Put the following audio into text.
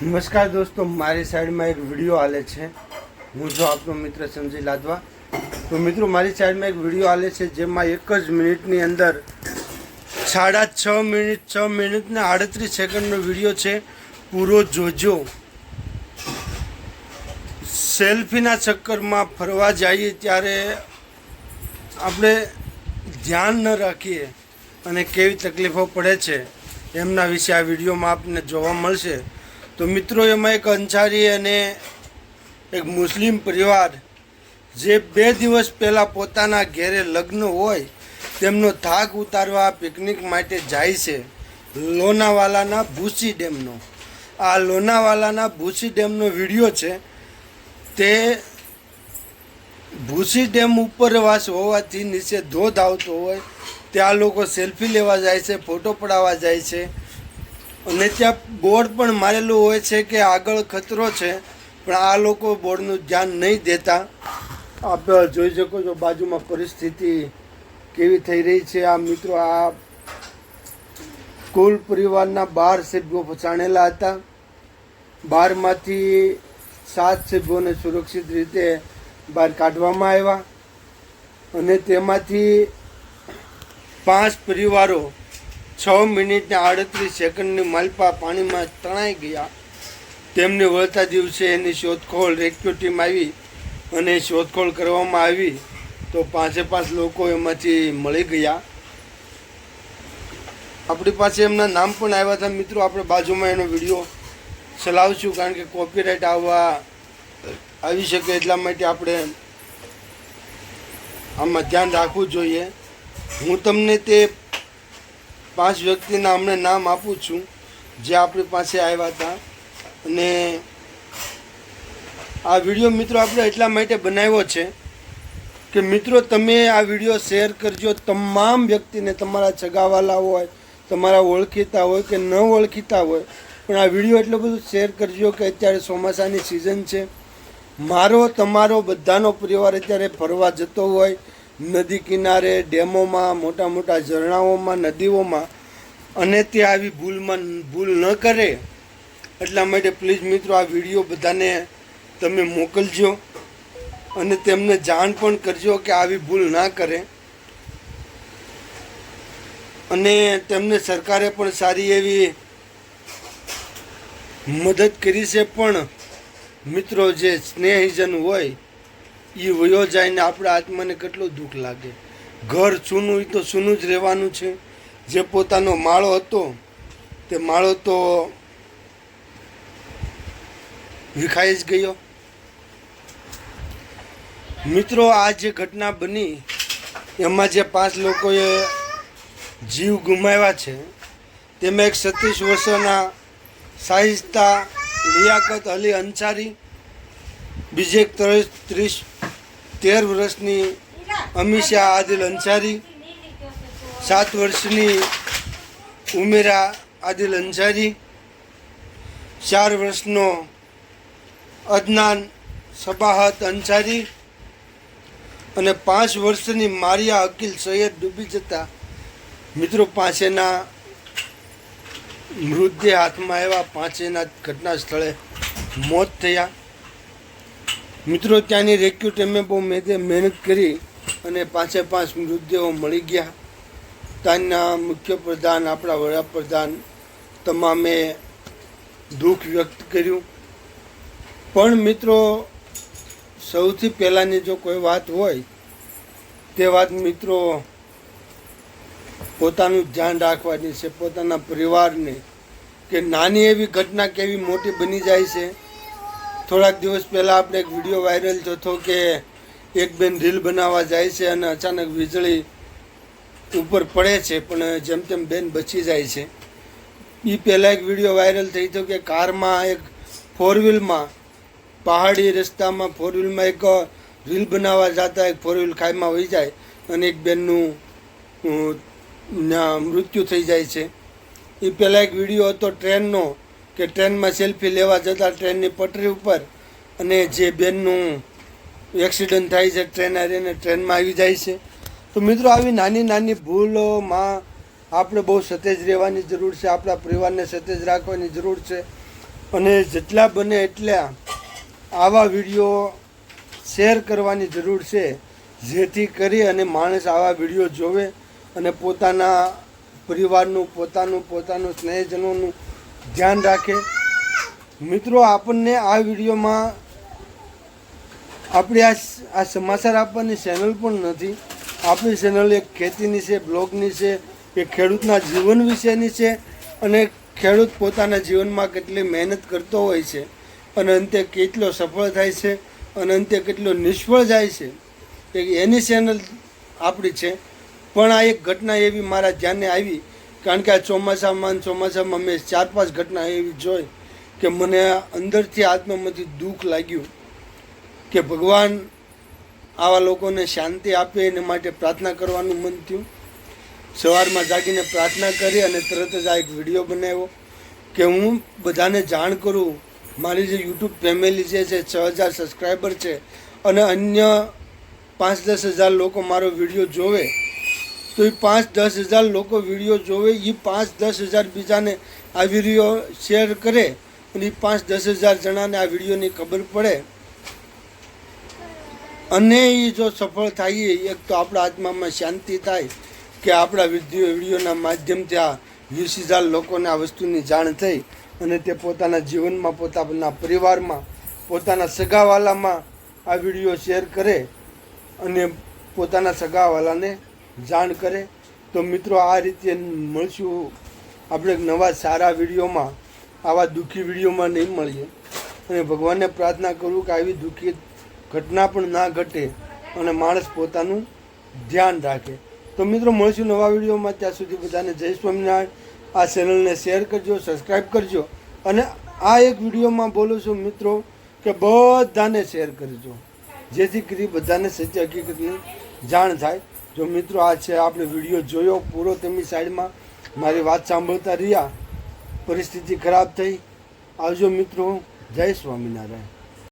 નમસ્કાર દોસ્તો, મારી સાઈડમાં એક વિડીયો હાલે છે. હું જો આપનો મિત્ર સંજય લાદવા. તો મિત્રો, મારી સાઈડમાં એક વિડીયો હાલે છે જેમાં 1 જ મિનિટની અંદર 6 મિનિટ ને 38 સેકન્ડનો વિડીયો છે. પૂરો જોજો. સેલ્ફીના ચક્કરમાં ફરવા જઈએ ત્યારે આપણે ધ્યાન ન રાખીએ અને કેવી તકલીફો પડે છે એમના વિશે આ વિડીયોમાં આપને જોવા મળશે. તો મિત્રો, એમાં એક અંસારી અને એક મુસ્લિમ પરિવાર જે 2 દિવસ પહેલાં પોતાના ઘેરે લગ્ન હોય તેમનો થાક ઉતારવા પિકનિક માટે જાય છે લોનાવાલાના ભૂસી ડેમનો. આ લોનાવાલાના ભૂસી ડેમનો વિડીયો છે. તે ભૂસી ડેમ ઉપરવાસ હોવાથી નીચે ધોધ આવતો હોય ત્યાં લોકો સેલ્ફી લેવા જાય છે, ફોટો પડાવવા જાય છે અને ત્યાં બોર્ડ પણ મારેલું હોય છે કે આગળ ખતરો છે, પણ આ લોકો બોર્ડનું ધ્યાન નહીં દેતા. આપ જોઈ શકો છો બાજુમાં પરિસ્થિતિ કેવી થઈ રહી છે. આ મિત્રો, આ કુલ પરિવારના 12 સભ્યો ફસાણેલા હતા. 12માંથી 7 સભ્યોને સુરક્ષિત રીતે બહાર કાઢવામાં આવ્યા અને તેમાંથી 5 પરિવારો 6 મિનિટ ને 38 સેકન્ડની માલપા પાણીમાં તણાઈ ગયા. તેમને વળતા દિવસે એની શોધખોળ રેસ્ક્યુ ટીમ આવી અને શોધખોળ કરવામાં આવી તો 5 લોકો એમાંથી મળી ગયા. આપણી પાસે એમના નામ પણ આવ્યા હતા. મિત્રો, આપણે બાજુમાં એનો વિડીયો ચલાવશું કારણ કે કોપીરાઇટ આવી શકે એટલા માટે આપણે આમાં ધ્યાન રાખવું જોઈએ. હું તમને તે 5 વ્યક્તિના હમણાં નામ આપું છું જે આપણી પાસે આવ્યા હતા. અને આ વિડીયો મિત્રો આપણે એટલા માટે બનાવ્યો છે કે મિત્રો, તમે આ વિડીયો શેર કરજો તમામ વ્યક્તિને. તમારા સગાવાલા હોય, તમારા ઓળખીતા હોય કે ન ઓળખીતા હોય, પણ આ વિડીયો એટલો બધું શેર કરજો કે અત્યારે ચોમાસાની સિઝન છે. મારો તમારો બધાનો પરિવાર અત્યારે ફરવા જતો હોય નદી કિનારે, ડેમોમાં, મોટા મોટા ઝરણાઓમાં, નદીઓમાં, અને તે આવી ભૂલ ન કરે એટલા માટે પ્લીઝ મિત્રો આ વિડીયો બધાને તમે મોકલજો અને તેમને જાણ પણ કરજો કે આવી ભૂલ ના કરે. અને તેમને સરકારે પણ સારી એવી મદદ કરી છે. પણ મિત્રો, જે સ્નેહીજન હોય એ વયો જાય ને આપણા આત્માને કેટલું દુઃખ લાગે. ઘર સૂનું એ તો સૂનું જ રહેવાનું છે. જે પોતાનો માળો હતો તે માળો તો વિખાઈ જ ગયો. મિત્રો, આ જે ઘટના બની એમાં જે 5 લોકોએ જીવ ગુમાવ્યા છે તેમાં એક 37 વર્ષના શાહિસ્તા લિયાકત અલી અંસારી, બીજે એક 13 વર્ષની અમીશા આદિલ અંસારી, 7 વર્ષની ઉમેરા આદિલ અંસારી, 4 વર્ષનો અદનાન સબાહત અંસારી અને 5 વર્ષની મારિયા અકીલ સૈયદ ડૂબી જતા મિત્રો 5 મૃતદેહ હાથમાં આવ્યા. 5 ઘટના સ્થળે મોત થયા. મિત્રો, ત્યાંની રેસ્ક્યુ ટીમે બહુ મહેનત કરી અને 5 મૃતદેહો મળી ગયા. ત્યાંના મુખ્યપ્રધાન, આપણા વડાપ્રધાન તમામે દુઃખ વ્યક્ત કર્યું. પણ મિત્રો, સૌથી પહેલાંની જો કોઈ વાત હોય તે વાત મિત્રો પોતાનું ધ્યાન રાખવાની છે, પોતાના પરિવારને. કે નાની એવી ઘટના કેવી મોટી બની જાય છે. થોડાક દિવસ પહેલાં આપણે એક વિડીયો વાયરલ થતો કે એક બેન રીલ બનાવવા જાય છે અને અચાનક વીજળી ઉપર પડે છે, પણ જેમ તેમ બેન બચી જાય છે. એ પહેલાં એક વિડીયો વાયરલ થઈ હતો કે કારમાં એક 4 વ્હીલમાં પહાડી રસ્તામાં 4 વ્હીલમાં એક રીલ બનાવવા જતા એક 4 વ્હીલ ખાઈમાં વહી જાય અને એક બેનનું મૃત્યુ થઈ જાય છે. એ પહેલાં એક વિડીયો હતો ટ્રેનનો કે ટ્રેનમાં સેલ્ફી લેવા જતાં ટ્રેનની પટરી ઉપર અને જે બેનનું એક્સિડન્ટ થાય છે, ટ્રેન આવીને ટ્રેનમાં આવી જાય છે. તો મિત્રો, આવી નાની નાની ભૂલોમાં આપણે બહુ સતેજ રહેવાની જરૂર છે. આપણા પરિવારને સતેજ રાખવાની જરૂર છે. અને જેટલા બને એટલા આવા વિડીયો શેર કરવાની જરૂર છે, જેથી કરી અને માણસ આવા વિડીયો જોવે અને પોતાના પરિવારનું પોતાનું સ્નેહજનોનું ધ્યાન રાખે. મિત્રો, આપણને આ વિડીયોમાં આપણે આ સમાચાર આપવાની ચેનલ પણ નથી. આપણી ચેનલ એક ખેતીની છે, બ્લોગની છે, એક ખેડૂતના જીવન વિશેની છે અને ખેડૂત પોતાના જીવનમાં કેટલી મહેનત કરતો હોય છે અને અંતે કેટલો સફળ થાય છે અને અંતે કેટલો નિષ્ફળ જાય છે એની ચેનલ આપણી છે. પણ આ એક ઘટના એવી મારા ધ્યાને આવી, કારણ કે આ ચોમાસામાં મેં 4-5 ઘટના એવી જોઈ કે મને અંદરથી આત્મામાંથી દુઃખ લાગ્યું કે ભગવાન આવા લોકોને શાંતિ આપે એને માટે પ્રાર્થના કરવાનું મન થયું. સવારમાં જાગીને પ્રાર્થના કરી અને તરત જ આ એક વિડીયો બનાવ્યો કે હું બધાને જાણ કરું. મારી જે યુટ્યુબ ફેમિલી છે 6,000 સબસ્ક્રાઈબર છે અને અન્ય 5-10 હજાર લોકો મારો વિડીયો જોવે, તો એ 5-10 હજાર લોકો વિડીયો જોવે, એ 5-10 હજાર બીજાને આ વિડીયો શેર કરે અને એ 5-10 હજાર જણાને આ વિડીયોની ખબર પડે અને એ જો સફળ થાય, એક તો આપણા આત્મામાં શાંતિ થાય કે આપણા વિડીયોના માધ્યમથી આ 20,000 લોકોને આ વસ્તુની જાણ થઈ અને તે પોતાના જીવનમાં, પોતાના પરિવારમાં, પોતાના સગાવાલામાં આ વિડીયો શેર કરે અને પોતાના સગાવાલાને જાણ કરે. તો મિત્રો, આ રીતે મળશું આપણે નવા સારા વિડીયોમાં. આવા દુઃખી વિડીયોમાં નહીં મળીએ અને ભગવાનને પ્રાર્થના કરું કે આવી દુઃખી ઘટના પણ ના ઘટે અને માણસ પોતાનું ધ્યાન રાખે. તો મિત્રો, મળશું નવા વિડીયોમાં. ત્યાં સુધી બધાને જય સ્વામિનારાયણ. આ ચેનલને શેર કરજો, સબસ્ક્રાઈબ કરજો અને આ એક વિડીયોમાં બોલું છું મિત્રો કે બધાને શેર કરજો, જેથી કરી બધાને સત્ય હકીકતની જાણ થાય. જો મિત્રો આ છે આપણે વિડીયો જોયો પૂરો, તેમની સાઈડમાં મારી વાત સાંભળતા રહ્યા, પરિસ્થિતિ ખરાબ થઈ. આવજો મિત્રો, જય સ્વામિનારાયણ.